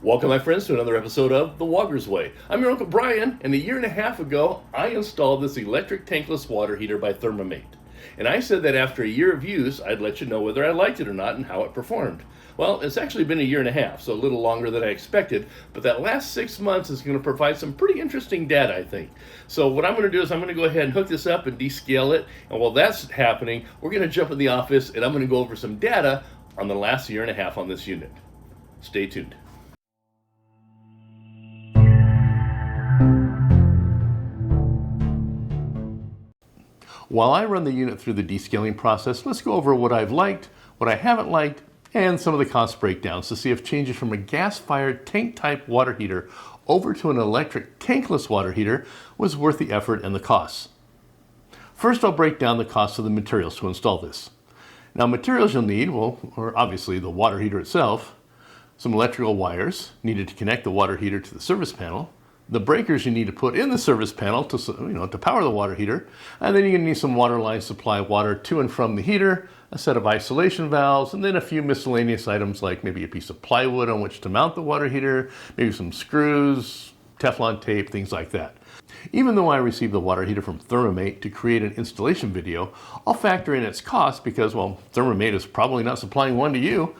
Welcome, my friends, to another episode of The Woggers Way. I'm your Uncle Brian, and a year and a half ago, I installed this electric tankless water heater by Thermomate. And I said that after a year of use, I'd let you know whether I liked it or not and how it performed. Well, it's actually been a year and a half, so a little longer than I expected, but that last 6 months is going to provide some pretty interesting data, I think. So what I'm going to do is I'm going to go ahead and hook this up and descale it, and while that's happening, we're going to jump in the office and I'm going to go over some data on the last year and a half on this unit. Stay tuned. While I run the unit through the descaling process, let's go over what I've liked, what I haven't liked, and some of the cost breakdowns to see if changing from a gas-fired tank-type water heater over to an electric tankless water heater was worth the effort and the costs. First, I'll break down the cost of the materials to install this. Now, materials you'll need, are obviously the water heater itself, some electrical wires needed to connect the water heater to the service panel, the breakers you need to put in the service panel to power the water heater, and then you're going to need some water lines to supply water to and from the heater, a set of isolation valves, and then a few miscellaneous items like maybe a piece of plywood on which to mount the water heater, maybe some screws, Teflon tape, things like that. Even though I received the water heater from Thermomate to create an installation video, I'll factor in its cost because, well, Thermomate is probably not supplying one to you.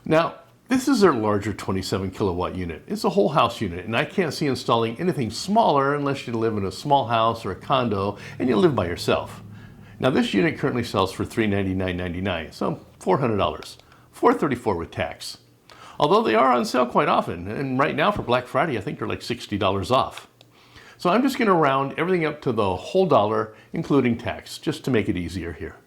Now, this is their larger 27 kilowatt unit. It's a whole house unit, and I can't see installing anything smaller unless you live in a small house or a condo and you live by yourself. Now, this unit currently sells for $399.99, so $400, $434 with tax. Although they are on sale quite often, and right now for Black Friday, I think they're like $60 off. So I'm just going to round everything up to the whole dollar, including tax, just to make it easier here.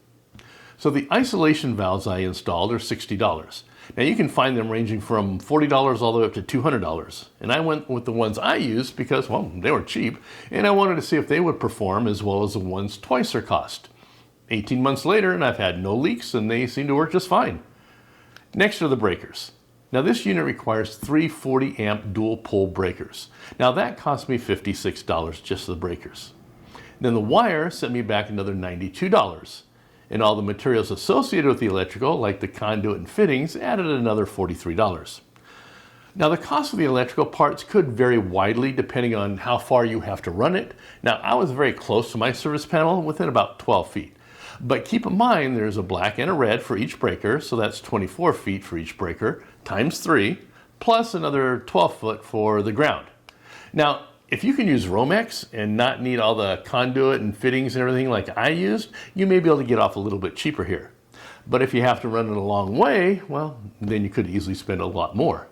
So the isolation valves I installed are $60. Now you can find them ranging from $40 all the way up to $200. And I went with the ones I used because, well, they were cheap, and I wanted to see if they would perform as well as the ones twice their cost. 18 months later, and I've had no leaks, and they seem to work just fine. Next are the breakers. Now this unit requires 3 40 amp dual pole breakers. Now that cost me $56 just the breakers. Then the wire set me back another $92. And all the materials associated with the electrical, like the conduit and fittings, added another $43. Now the cost of the electrical parts could vary widely depending on how far you have to run it. Now I was very close to my service panel, within about 12 feet. But keep in mind there's a black and a red for each breaker, so that's 24 feet for each breaker, times 3, plus another 12 foot for the ground. Now, if you can use Romex and not need all the conduit and fittings and everything like I used, you may be able to get off a little bit cheaper here. But if you have to run it a long way, well, then you could easily spend a lot more.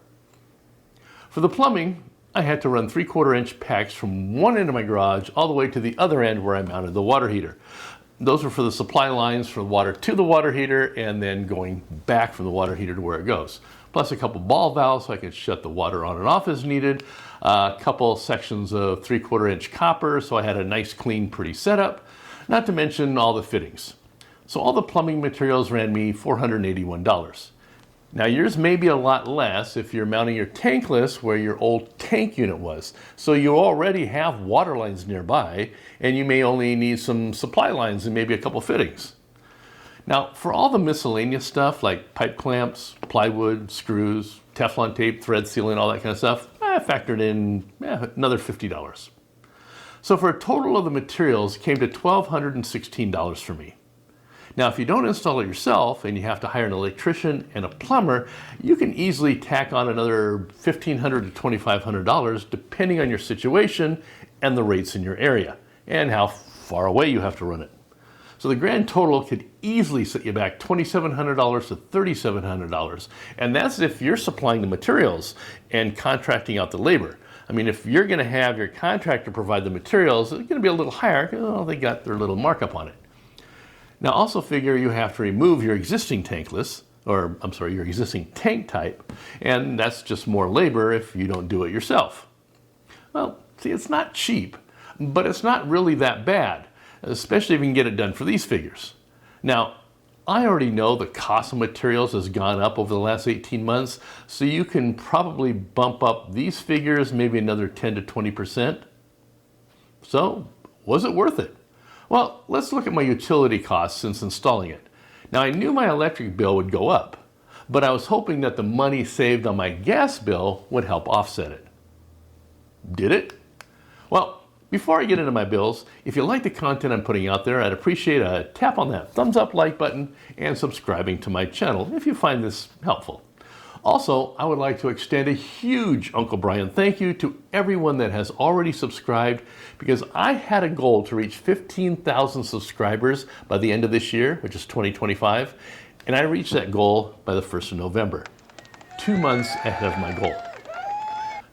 For the plumbing, I had to run 3/4 inch packs from one end of my garage all the way to the other end where I mounted the water heater. Those were for the supply lines for the water to the water heater and then going back from the water heater to where it goes. Plus a couple ball valves so I could shut the water on and off as needed. A couple sections of 3/4 inch copper so I had a nice, clean, pretty setup. Not to mention all the fittings. So all the plumbing materials ran me $481. Now yours may be a lot less if you're mounting your tankless where your old tank unit was. So you already have water lines nearby and you may only need some supply lines and maybe a couple fittings. Now for all the miscellaneous stuff like pipe clamps, plywood, screws, Teflon tape, thread sealing, all that kind of stuff, I factored in another $50. So for a total of the materials, it came to $1,216 for me. Now, if you don't install it yourself and you have to hire an electrician and a plumber, you can easily tack on another $1,500 to $2,500 depending on your situation and the rates in your area and how far away you have to run it. So the grand total could easily set you back $2,700 to $3,700. And that's if you're supplying the materials and contracting out the labor. I mean, if you're going to have your contractor provide the materials, it's going to be a little higher because they got their little markup on it. Now also figure you have to remove your existing tankless, your existing tank type, and that's just more labor if you don't do it yourself. Well, see, it's not cheap, but it's not really that bad, especially if you can get it done for these figures. Now, I already know the cost of materials has gone up over the last 18 months, so you can probably bump up these figures maybe another 10 to 20%. So, was it worth it? Well, let's look at my utility costs since installing it. Now, I knew my electric bill would go up, but I was hoping that the money saved on my gas bill would help offset it. Did it? Well, before I get into my bills, if you like the content I'm putting out there, I'd appreciate a tap on that thumbs up like button and subscribing to my channel if you find this helpful. Also, I would like to extend a huge Uncle Brian thank you to everyone that has already subscribed, because I had a goal to reach 15,000 subscribers by the end of this year, which is 2025, and I reached that goal by the 1st of November, 2 months ahead of my goal.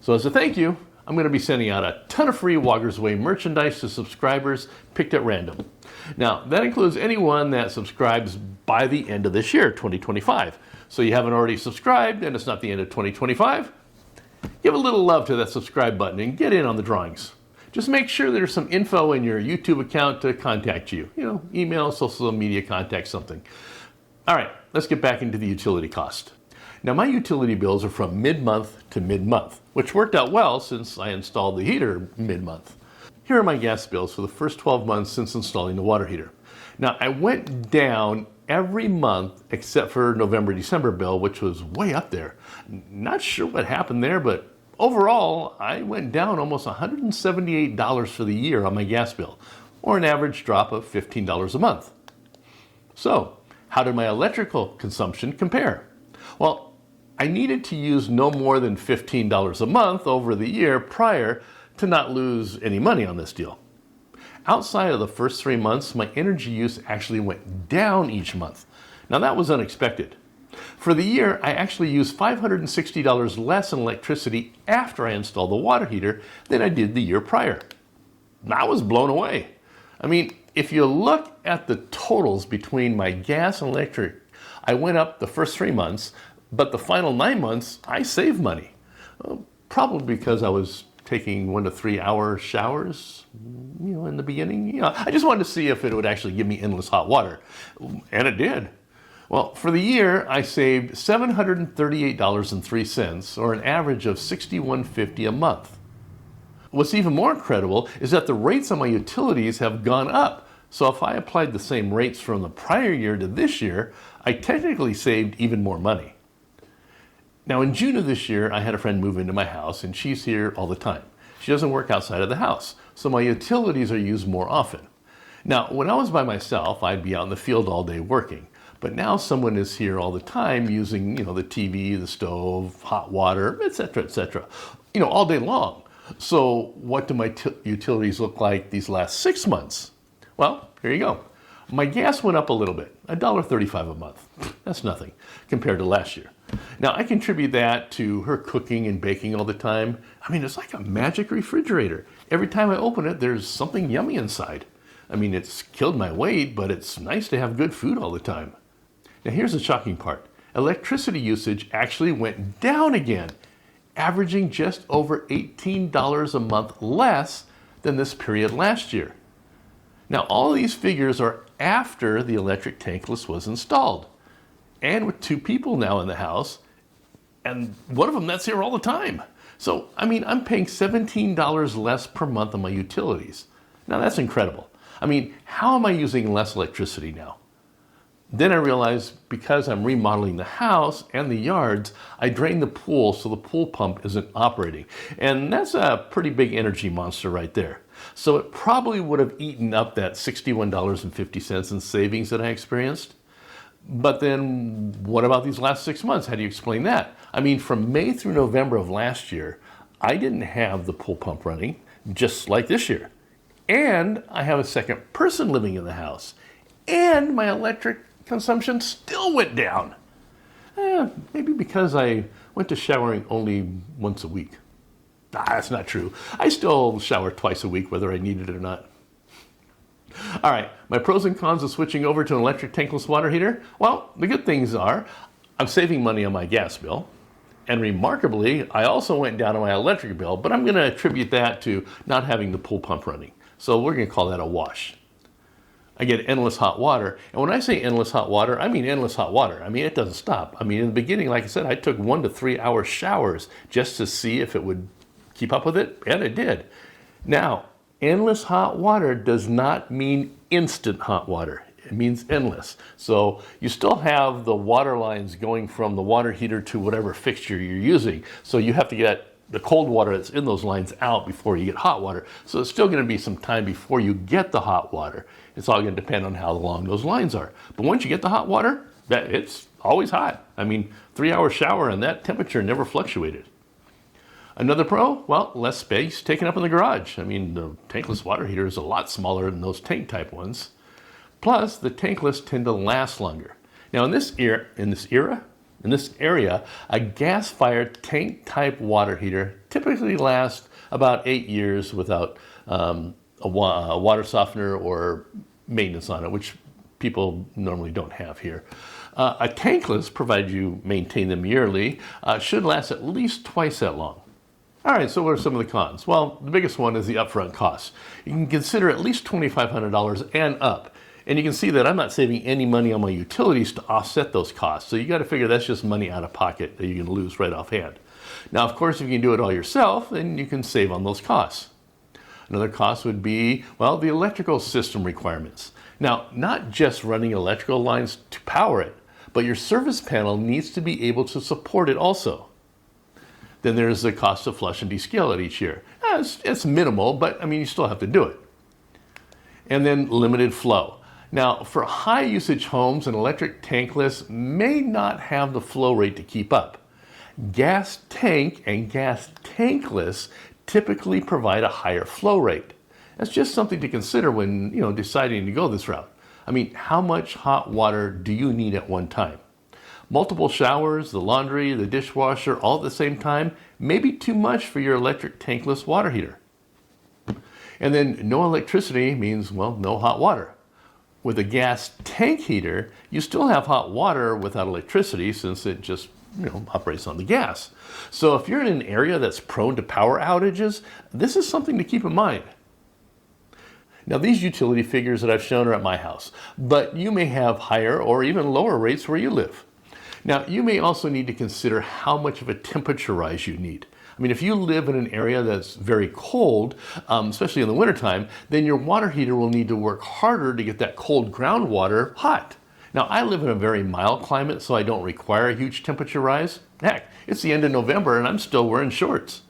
So as a thank you, I'm going to be sending out a ton of free Woggers Way merchandise to subscribers picked at random. Now, that includes anyone that subscribes by the end of this year, 2025. So you haven't already subscribed and it's not the end of 2025? Give a little love to that subscribe button and get in on the drawings. Just make sure there's some info in your YouTube account to contact you. Email, social media contact, something. All right, let's get back into the utility cost. Now, my utility bills are from mid-month to mid-month, which worked out well since I installed the heater mid-month. Here are my gas bills for the first 12 months since installing the water heater. Now, I went down every month except for November-December bill, which was way up there. Not sure what happened there, but overall, I went down almost $178 for the year on my gas bill, or an average drop of $15 a month. So, how did my electrical consumption compare? Well, I needed to use no more than $15 a month over the year prior to not lose any money on this deal. Outside of the first 3 months, my energy use actually went down each month. Now that was unexpected. For the year, I actually used $560 less in electricity after I installed the water heater than I did the year prior. I was blown away. I mean, if you look at the totals between my gas and electric, I went up the first 3 months, but the final 9 months, I saved money. Probably because I was taking 1 to 3 hour showers, in the beginning. I just wanted to see if it would actually give me endless hot water. And it did. Well, for the year, I saved $738.03, or an average of $61.50 a month. What's even more incredible is that the rates on my utilities have gone up. So if I applied the same rates from the prior year to this year, I technically saved even more money. Now, in June of this year, I had a friend move into my house, and she's here all the time. She doesn't work outside of the house, so my utilities are used more often. Now, when I was by myself, I'd be out in the field all day working. But now someone is here all the time using, the TV, the stove, hot water, etc., all day long. So what do my utilities look like these last 6 months? Well, here you go. My gas went up a little bit, $1.35 a month. That's nothing compared to last year. Now, I contribute that to her cooking and baking all the time. I mean, it's like a magic refrigerator. Every time I open it, there's something yummy inside. I mean, it's killed my weight, but it's nice to have good food all the time. Now, here's the shocking part. Electricity usage actually went down again, averaging just over $18 a month less than this period last year. Now, all of these figures are after the electric tankless was installed, and with 2 people now in the house, and one of them that's here all the time. So, I'm paying $17 less per month on my utilities. Now, that's incredible. How am I using less electricity now? Then I realized because I'm remodeling the house and the yards, I drained the pool so the pool pump isn't operating. And that's a pretty big energy monster right there. So it probably would have eaten up that $61.50 in savings that I experienced. But then what about these last 6 months? How do you explain that? From May through November of last year, I didn't have the pool pump running, just like this year. And I have a second person living in the house. And my electric consumption still went down. Maybe because I went to showering only once a week. That's not true. I still shower twice a week, whether I need it or not. All right, my pros and cons of switching over to an electric tankless water heater. Well, the good things are I'm saving money on my gas bill. And remarkably, I also went down on my electric bill, but I'm going to attribute that to not having the pool pump running. So we're going to call that a wash. I get endless hot water. And when I say endless hot water, I mean endless hot water. It doesn't stop. In the beginning, like I said, I took 1 to 3 hour showers just to see if it would keep up with it, and it did. Now, endless hot water does not mean instant hot water. It means endless. So you still have the water lines going from the water heater to whatever fixture you're using. So you have to get the cold water that's in those lines out before you get hot water. So it's still going to be some time before you get the hot water. It's all going to depend on how long those lines are. But once you get the hot water, it's always hot. I mean, 3-hour shower and that temperature never fluctuated. Another pro, well, less space taken up in the garage. I mean, the tankless water heater is a lot smaller than those tank type ones. Plus, the tankless tend to last longer. Now, in this area, a gas-fired tank-type water heater typically lasts about 8 years without a water softener or maintenance on it, which people normally don't have here. A tankless, provided you maintain them yearly, should last at least twice that long. All right, so what are some of the cons? Well, the biggest one is the upfront costs. You can consider at least $2,500 and up. And you can see that I'm not saving any money on my utilities to offset those costs. So you got to figure that's just money out of pocket that you can lose right offhand. Now, of course, if you can do it all yourself, then you can save on those costs. Another cost would be, well, the electrical system requirements. Now, not just running electrical lines to power it, but your service panel needs to be able to support it also. Then there's the cost to flush and descale it each year. It's minimal, but I mean, you still have to do it. And then limited flow. Now, for high usage homes, an electric tankless may not have the flow rate to keep up. Gas tank and gas tankless typically provide a higher flow rate. That's just something to consider when, deciding to go this route. I mean, how much hot water do you need at one time? Multiple showers, the laundry, the dishwasher, all at the same time may be too much for your electric tankless water heater. And then no electricity means, well, no hot water. With a gas tank heater, you still have hot water without electricity since it just operates on the gas. So if you're in an area that's prone to power outages, this is something to keep in mind. Now, these utility figures that I've shown are at my house, but you may have higher or even lower rates where you live. Now, you may also need to consider how much of a temperature rise you need. I mean, if you live in an area that's very cold, especially in the wintertime, then your water heater will need to work harder to get that cold groundwater hot. Now, I live in a very mild climate, so I don't require a huge temperature rise. Heck, it's the end of November and I'm still wearing shorts.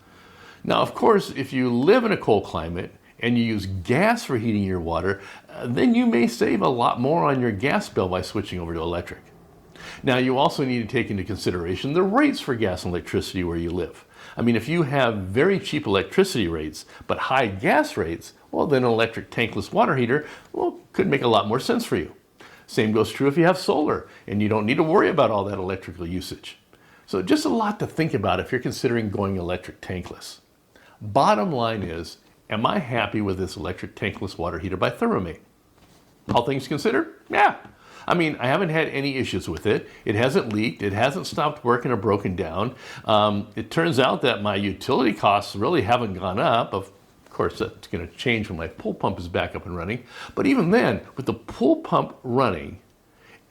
Now, of course, if you live in a cold climate and you use gas for heating your water, then you may save a lot more on your gas bill by switching over to electric. Now, you also need to take into consideration the rates for gas and electricity where you live. I mean, if you have very cheap electricity rates, but high gas rates, well, then an electric tankless water heater, could make a lot more sense for you. Same goes true if you have solar, and you don't need to worry about all that electrical usage. So just a lot to think about if you're considering going electric tankless. Bottom line is, am I happy with this electric tankless water heater by Thermomate? All things considered, yeah. I mean, I haven't had any issues with it. It hasn't leaked. It hasn't stopped working or broken down. It turns out that my utility costs really haven't gone up. Of course, that's going to change when my pool pump is back up and running. But even then, with the pool pump running,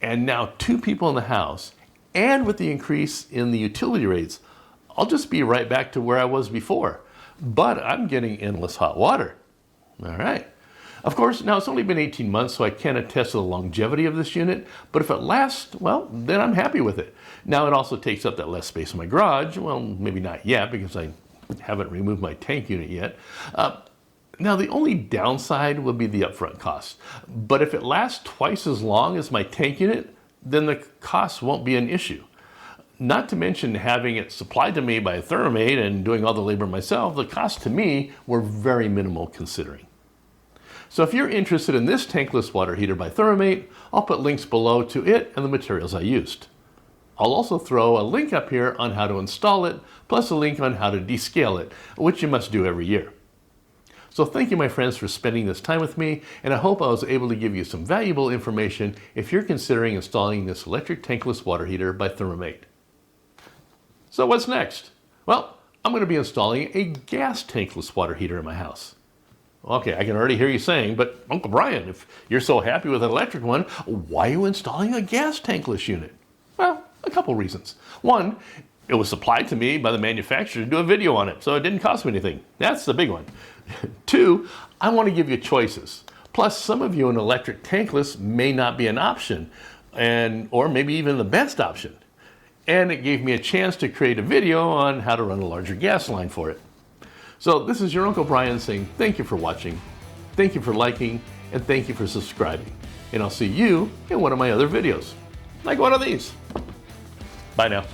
and now 2 people in the house, and with the increase in the utility rates, I'll just be right back to where I was before. But I'm getting endless hot water. All right. Of course, now it's only been 18 months, so I can't attest to the longevity of this unit, but if it lasts, well, then I'm happy with it. Now, it also takes up that less space in my garage. Well, maybe not yet, because I haven't removed my tank unit yet. Now, the only downside would be the upfront cost. But if it lasts twice as long as my tank unit, then the cost won't be an issue. Not to mention having it supplied to me by Thermomate and doing all the labor myself, the costs to me were very minimal considering. So if you're interested in this tankless water heater by Thermomate, I'll put links below to it and the materials I used. I'll also throw a link up here on how to install it, plus a link on how to descale it, which you must do every year. So thank you, my friends, for spending this time with me, and I hope I was able to give you some valuable information if you're considering installing this electric tankless water heater by Thermomate. So what's next? Well, I'm going to be installing a gas tankless water heater in my house. Okay, I can already hear you saying, but Uncle Brian, if you're so happy with an electric one, why are you installing a gas tankless unit? Well, a couple reasons. One, it was supplied to me by the manufacturer to do a video on it, so it didn't cost me anything. That's the big one. Two, I want to give you choices. Plus, some of you, an electric tankless may not be an option, or maybe even the best option. And it gave me a chance to create a video on how to run a larger gas line for it. So this is your Uncle Brian saying thank you for watching, thank you for liking, and thank you for subscribing. And I'll see you in one of my other videos, like one of these. Bye now.